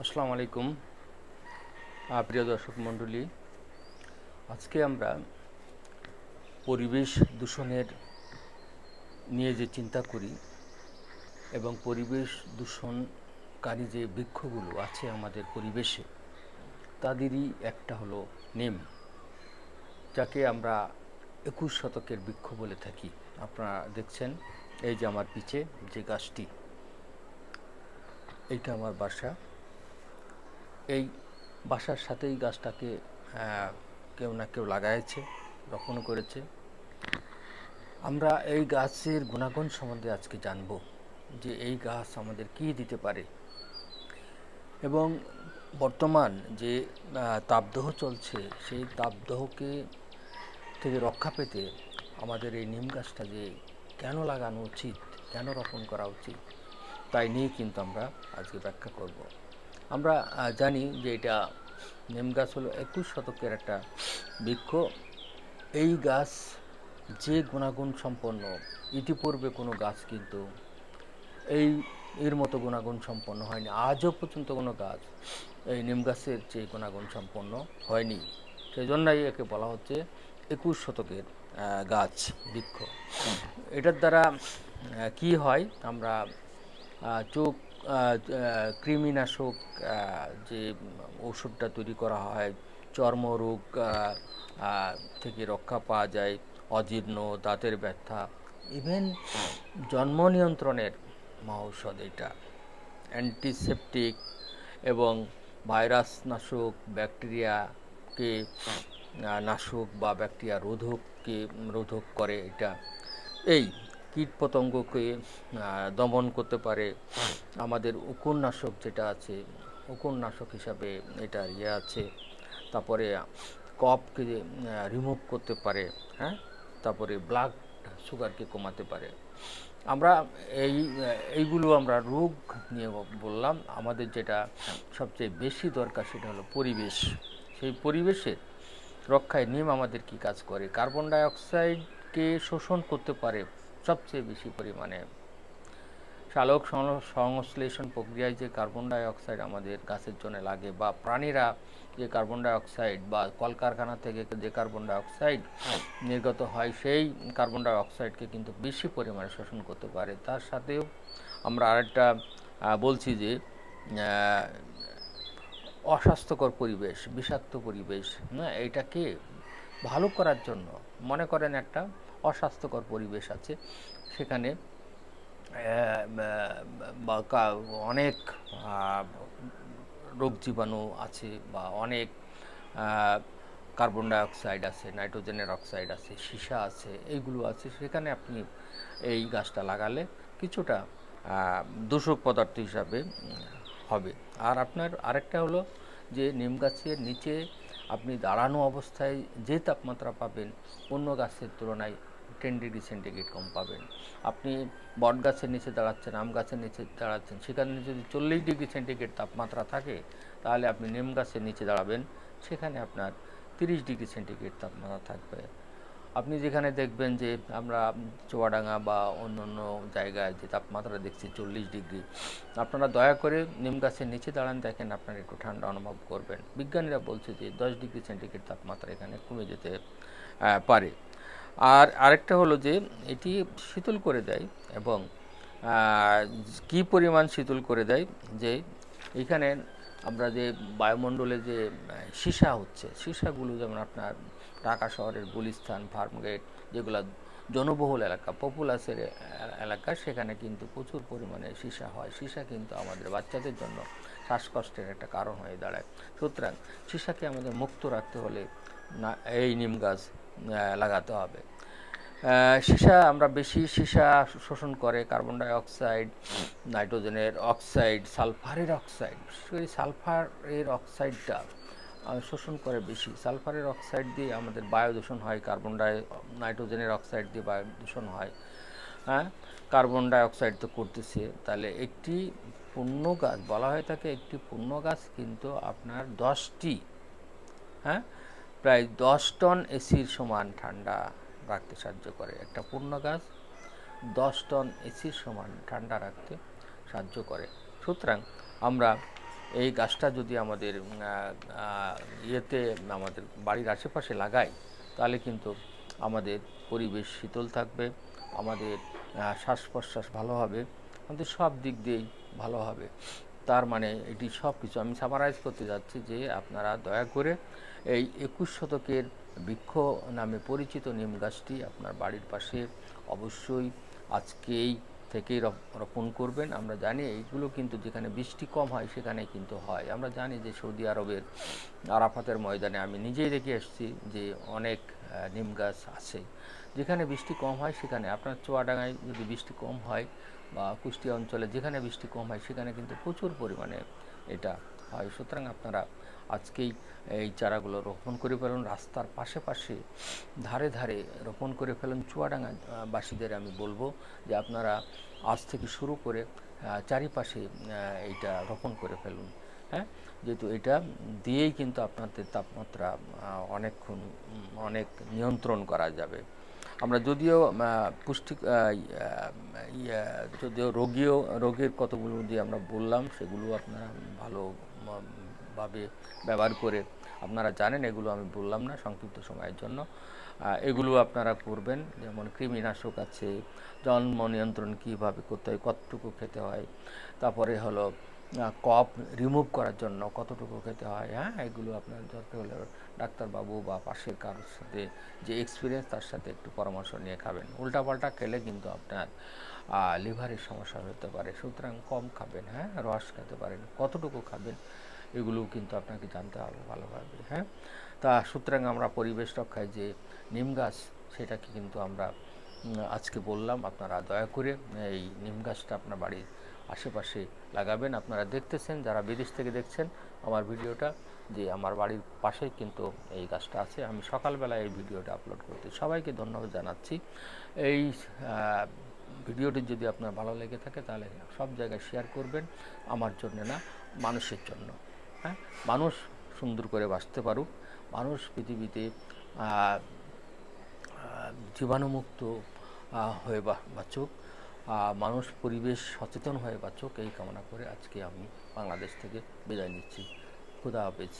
আসসালামু আলাইকুম প্রিয় দর্শক মণ্ডলী, আজকে আমরা পরিবেশ দূষণের নিয়ে যে চিন্তা করি এবং পরিবেশ দূষণকারী যে বৃক্ষগুলো আছে আমাদের পরিবেশে, তাদেরই একটা হলো নিম, যাকে আমরা 21 শতকের বৃক্ষ বলে থাকি। আপনারা দেখছেন এই যে আমার পিছে যে গাছটি, এইটা আমার বাসা। এই বাসার সাথেই গাছটাকে কেউ না কেউ লাগাইছে, রোপণ করেছে। আমরা এই গাছের গুণাগুণ সম্বন্ধে আজকে জানব, যে এই গাছ আমাদের কী দিতে পারে এবং বর্তমান যে তাপদাহ চলছে, সেই তাপদাহকে থেকে রক্ষা পেতে আমাদের এই নিম গাছটা যে কেন লাগানো উচিত, কেন রোপণ করা উচিত, তাই নিয়ে কিন্তু আমরা আজকে ব্যাখ্যা করব। আমরা জানি যে এটা নিম গাছ হলো 21 শতকের একটা বৃক্ষ। এই গাছ যে গুণাগুণ সম্পন্ন, ইতিপূর্বে কোনো গাছ কিন্তু এর মতো গুণাগুণ সম্পন্ন হয়নি। আজও পর্যন্ত কোনো গাছ এই নিম গাছের যে গুণাগুণ সম্পন্ন হয়নি। সেই জন্যই একে বলা হচ্ছে 21 শতকের গাছ, বৃক্ষ। এটার দ্বারা কি হয়, আমরা চোখ কৃমিনাশক যে ওষুধটা তৈরি করা হয়, চর্মরোগ থেকে রক্ষা পাওয়া যায়, অজীর্ণ, দাঁতের ব্যথা, ইভেন জন্ম নিয়ন্ত্রণের মহৌষধ এটা, অ্যান্টিসেপটিক এবং ভাইরাস নাশক, ব্যাকটেরিয়াকে নাশক বা ব্যাকটেরিয়া রোধক করে এটা। এই কীটপতঙ্গকে দমন করতে পারে। আমাদের উকুননাশক যেটা আছে, উকুননাশক হিসাবে এটা আছে। তারপরে কফকে রিমুভ করতে পারে, হ্যাঁ। তারপরে ব্লাড সুগারকে কমাতে পারে। আমরা এইগুলো আমরা রোগ নিয়ে বললাম। আমাদের যেটা সবচেয়ে বেশি দরকার সেটা হলো পরিবেশ। সেই পরিবেশের রক্ষায় নিম আমাদের কি কাজ করে? কার্বন ডাই অক্সাইডকে শোষণ করতে পারে সবচেয়ে বেশি পরিমাণে। সালোক সংশ্লেষণ প্রক্রিয়ায় যে কার্বন ডাই অক্সাইড আমাদের গাছের জন্য লাগে, বা প্রাণীরা যে কার্বন ডাই অক্সাইড, বা কলকারখানা থেকে যে কার্বন ডাই অক্সাইড নির্গত হয়, সেই কার্বন ডাই অক্সাইডকে কিন্তু বেশি পরিমাণে শোষণ করতে পারে। তার সাথেও আমরা আরেকটা বলছি যে অস্বাস্থ্যকর পরিবেশ, বিষাক্ত পরিবেশ, এইটাকে ভালো করার জন্য, মনে করেন একটা অস্বাস্থ্যকর পরিবেশ আছে, সেখানে অনেক রোগ জীবাণু আছে, বা অনেক কার্বন ডাই অক্সাইড আছে, নাইট্রোজেনের অক্সাইড আছে, সীসা আছে, এইগুলো আছে। সেখানে আপনি এই গাছটা লাগালে কিছুটা দূষক পদার্থ হিসাবে হবে। আর আপনার আরেকটা হলো যে নিম গাছের নিচে আপনি দাঁড়ানো অবস্থায় যে তাপমাত্রা পাবেন, অন্য গাছের তুলনায় 10 ডিগ্রি সেন্টিগ্রেড কম পাবেন। আপনি বট গাছের নিচে দাঁড়াচ্ছেন, আম গাছের নিচে দাঁড়াচ্ছেন, সেখানে যদি 40 ডিগ্রি সেন্টিগ্রেড তাপমাত্রা থাকে, তাহলে আপনি নিম গাছের নিচে দাঁড়াবেন, সেখানে আপনার 30 ডিগ্রি সেন্টিগ্রেড তাপমাত্রা থাকবে। আপনি যেখানে দেখবেন যে আমরা চুয়াডাঙ্গা বা অন্য অন্য জায়গায় যে তাপমাত্রা দেখছি 40 ডিগ্রি, আপনারা দয়া করে নিম গাছের নিচে দাঁড়ান, দেখেন আপনারা একটু ঠান্ডা অনুভব করবেন। বিজ্ঞানীরা বলছে যে 10 ডিগ্রি সেন্টিগ্রেড তাপমাত্রা এখানে কমে যেতে পারে। আর আরেকটা হলো যে এটি শীতল করে দেয়, এবং কি পরিমাণ শীতল করে দেয়, যে এখানে আমরা যে বায়ুমণ্ডলে যে সীসা হচ্ছে, সীসাগুলো যেমন আপনার ঢাকা শহরের গুলিস্তান, ফার্মগেট, যেগুলো জনবহুল এলাকা, পপুলাসের এলাকা, সেখানে কিন্তু প্রচুর পরিমাণে সীসা হয়। সীসা কিন্তু আমাদের বাচ্চাদের জন্য শ্বাসকষ্টের একটা কারণ হয়ে দাঁড়ায়। সুতরাং সীসাকে আমাদের মুক্ত রাখতে হলে না, এই নিম গাছ লাগাতে হবে। সীসা আমরা বেশি সীসা শোষণ করে কার্বন ডাই অক্সাইড, নাইট্রোজেনের অক্সাইড, সালফারের অক্সাইড, বিশেষ করে সালফারের অক্সাইডটা শোষণ করে বেশি। সালফারের অক্সাইড দিয়ে আমাদের বায়ু দূষণ হয়, নাইট্রোজেনের অক্সাইড দিয়ে বায়ু দূষণ হয়। হ্যাঁ, কার্বন ডাই অক্সাইড তো করতেছে। তাহলে একটি পূর্ণ গাছ বলা হয়ে থাকে, একটি পূর্ণ গাছ কিন্তু আপনার 10টি, হ্যাঁ, প্রায় 10 টন এসির সমান ঠান্ডা রাখতে সাহায্য করে। একটা পূর্ণ গাছ 10 টন এসির সমান ঠান্ডা রাখতে সাহায্য করে। সুতরাং আমরা এই গাছটা যদি আমাদের ইয়েতে আমাদের বাড়ির আশেপাশে লাগাই, তাহলে কিন্তু আমাদের পরিবেশ শীতল থাকবে, আমাদের শ্বাস প্রশ্বাস ভালো হবে, আমাদের সব দিক দিয়েই ভালো হবে। তার মানে এটি সব কিছু আমি সামারাইজ করতে যাচ্ছি যে আপনারা দয়া করে এই 21 শতকের বৃক্ষ নামে পরিচিত নিম গাছটি আপনার বাড়ির পাশে অবশ্যই আজকেই থেকেই রোপণ করবেন। আমরা জানি এইগুলো কিন্তু যেখানে বৃষ্টি কম হয় সেখানে কিন্তু হয়। আমরা জানি যে সৌদি আরবের আরাফাতের ময়দানে আমি নিজেই দেখে এসেছি যে অনেক নিম গাছ আছে, যেখানে বৃষ্টি কম হয় সেখানে। আপনার চুয়াডাঙ্গায় যদি বৃষ্টি কম হয় বা কুষ্টিয়া অঞ্চলে যেখানে বৃষ্টি কম হয় সেখানে কিন্তু প্রচুর পরিমাণে এটা হয়। সুতরাং আপনারা আজকেই এই চারাগুলো রোপণ করে ফেলুন, রাস্তার পাশে পাশে ধারে ধারে রোপণ করে ফেলুন। চুয়াডাঙ্গা বাসীদের আমি বলবো যে আপনারা আজ থেকে শুরু করে চারিপাশে এইটা রোপণ করে ফেলুন। হ্যাঁ, যেহেতু এটা দিয়েই কিন্তু আপনাদের তাপমাত্রা অনেক নিয়ন্ত্রণ করা যাবে। আমরা যদিও পুষ্টি যদিও রোগের কতগুলো যে আমরা বললাম সেগুলো আপনারা ভালোভাবে ব্যবহার করে আপনারা জানেন, এগুলো আমি বললাম না সংক্ষিপ্ত সময়ের জন্য। এগুলো আপনারা করবেন, যেমন কৃমিনাশক আছে, জন্ম নিয়ন্ত্রণ কীভাবে করতে হয়, কতটুকু খেতে হয়, তারপরে হলো কফ রিমুভ করার জন্য কতটুকু খেতে হয়। হ্যাঁ, এগুলো আপনার দরকার হলে ডাক্তারবাবু বা পাশের কারোর সাথে যে এক্সপিরিয়েন্স তার সাথে একটু পরামর্শ নিয়ে খাবেন। উল্টাপাল্টা খেলে কিন্তু আপনার লিভারের সমস্যা হতে পারে। সুতরাং কম খাবেন, হ্যাঁ, রস খেতে পারেন, কতটুকু খাবেন এগুলোও কিন্তু আপনাকে জানতে হবে ভালোভাবে। হ্যাঁ, তা সুতরাং আমরা পরিবেশ রক্ষায় যে নিম গাছ সেটাকে কিন্তু আমরা আজকে বললাম। আপনারা দয়া করে এই নিম গাছটা আপনার বাড়ির আশেপাশে লাগাবেন। আপনারা দেখতেছেন যারা বিদেশ থেকে দেখছেন আমার ভিডিওটা, যে আমার বাড়ির পাশেই কিন্তু এই গাছটা আছে। আমি সকালবেলা এই ভিডিওটা আপলোড করতে সবাইকে ধন্যবাদ জানাচ্ছি। এই ভিডিওটি যদি আপনার ভালো লেগে থাকে তাহলে সব জায়গায় শেয়ার করবেন, আমার জন্য না, মানুষের জন্য। হ্যাঁ, মানুষ সুন্দর করে বাঁচতে পারুক, মানুষ পৃথিবীতে জীবাণুমুক্ত হয়ে বাঁচুক, মানুষ পরিবেশ সচেতন হয়ে বাঁচুক, এই কামনা করে আজকে আমি বাংলাদেশ থেকে বিদায় নিচ্ছি। খুদা হাফেজ।